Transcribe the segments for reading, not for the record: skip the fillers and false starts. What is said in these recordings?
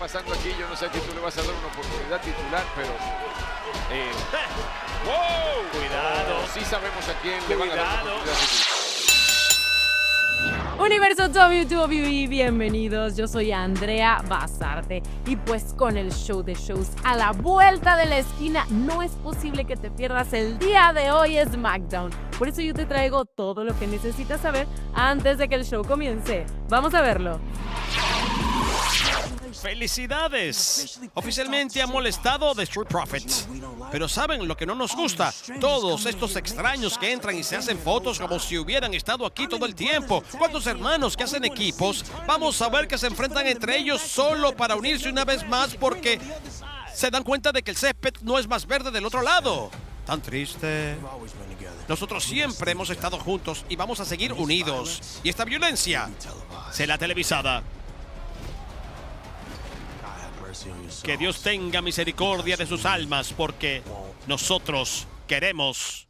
pasando aquí. Yo no sé a quién tú le vas a dar una oportunidad titular, pero... ¡Wow! Cuidado. Sí sabemos a quién le van a dar una oportunidad titular. Universo WWE, bienvenidos, yo soy Andrea Basarte y pues con el show de shows a la vuelta de la esquina no es posible que te pierdas el día de hoy SmackDown. Por eso yo te traigo todo lo que necesitas saber antes de que el show comience. Vamos a verlo. ¡Felicidades! Oficialmente ha molestado The Street Profits. Pero ¿saben lo que no nos gusta? Todos estos extraños que entran y se hacen fotos como si hubieran estado aquí todo el tiempo. ¿Cuántos hermanos que hacen equipos? Vamos a ver que se enfrentan entre ellos solo para unirse una vez más porque se dan cuenta de que el césped no es más verde del otro lado. Tan triste. Nosotros siempre hemos estado juntos y vamos a seguir unidos. Y esta violencia será televisada. Que Dios tenga misericordia de sus almas, porque nosotros queremos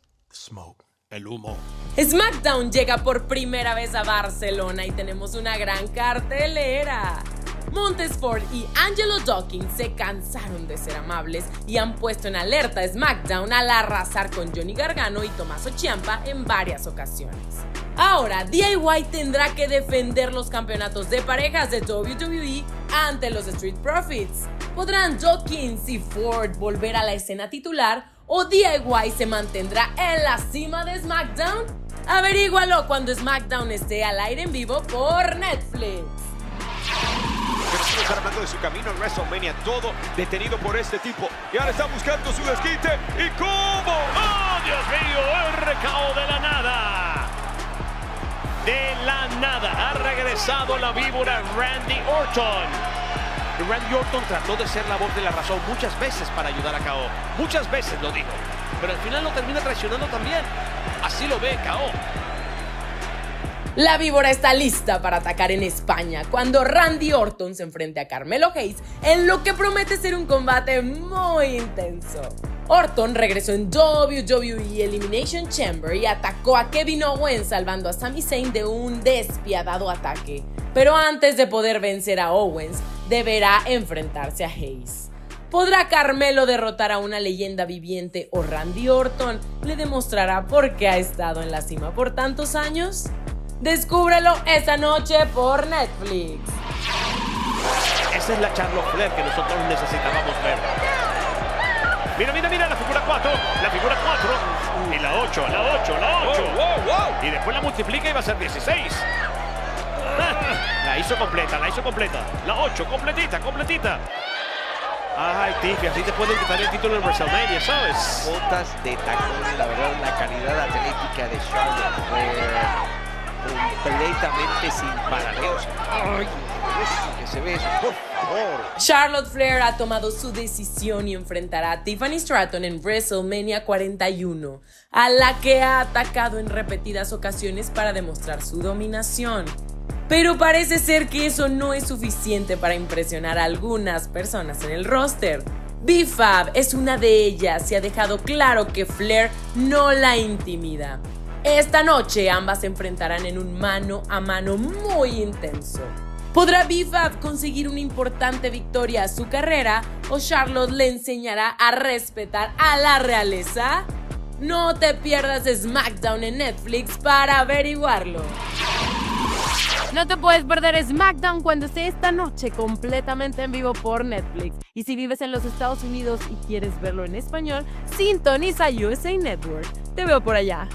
el humo. SmackDown llega por primera vez a Barcelona y tenemos una gran cartelera. Montesport y Angelo Dawkins se cansaron de ser amables y han puesto en alerta a SmackDown al arrasar con Johnny Gargano y Tommaso Ciampa en varias ocasiones. Ahora, DIY tendrá que defender los campeonatos de parejas de WWE ante los Street Profits. ¿Podrán Dawkins y Ford volver a la escena titular o DIY se mantendrá en la cima de SmackDown? Averígualo cuando SmackDown esté al aire en vivo por Netflix. Estamos hablando de su camino en WrestleMania, todo detenido por este tipo. Y ahora está buscando su desquite. ¿Y cómo? ¡Oh, Dios mío! El recao de la nada. De la nada ha regresado la víbora Randy Orton. Randy Orton trató de ser la voz de la razón muchas veces para ayudar a KO. Muchas veces lo dijo. Pero al final lo termina traicionando también. Así lo ve KO. La víbora está lista para atacar en España cuando Randy Orton se enfrente a Carmelo Hayes en lo que promete ser un combate muy intenso. Orton regresó en WWE Elimination Chamber y atacó a Kevin Owens salvando a Sami Zayn de un despiadado ataque. Pero antes de poder vencer a Owens, deberá enfrentarse a Hayes. ¿Podrá Carmelo derrotar a una leyenda viviente o Randy Orton le demostrará por qué ha estado en la cima por tantos años? Descúbrelo esta noche por Netflix. Esa es la Charlotte Flair que nosotros necesitábamos ver. Mira, la figura 4, la figura 4, y la 8, la 8, la 8. Wow. Y después la multiplica y va a ser 16. La hizo completa. La 8, completita. Ay, Tiffy, así te pueden quitar el título en WrestleMania, ¿sabes? Botas de tacón, la verdad, la calidad atlética de Charlotte fue completamente sin paralelos. Ay, eso que se ve eso, por favor. Charlotte Flair ha tomado su decisión y enfrentará a Tiffany Stratton en WrestleMania 41, a la que ha atacado en repetidas ocasiones para demostrar su dominación. Pero parece ser que eso no es suficiente para impresionar a algunas personas en el roster. B-Fab es una de ellas y ha dejado claro que Flair no la intimida. Esta noche ambas se enfrentarán en un mano a mano muy intenso. ¿Podrá B-Fab conseguir una importante victoria a su carrera o Charlotte le enseñará a respetar a la realeza? No te pierdas SmackDown en Netflix para averiguarlo. No te puedes perder SmackDown cuando esté esta noche completamente en vivo por Netflix. Y si vives en los Estados Unidos y quieres verlo en español, sintoniza USA Network. Te veo por allá.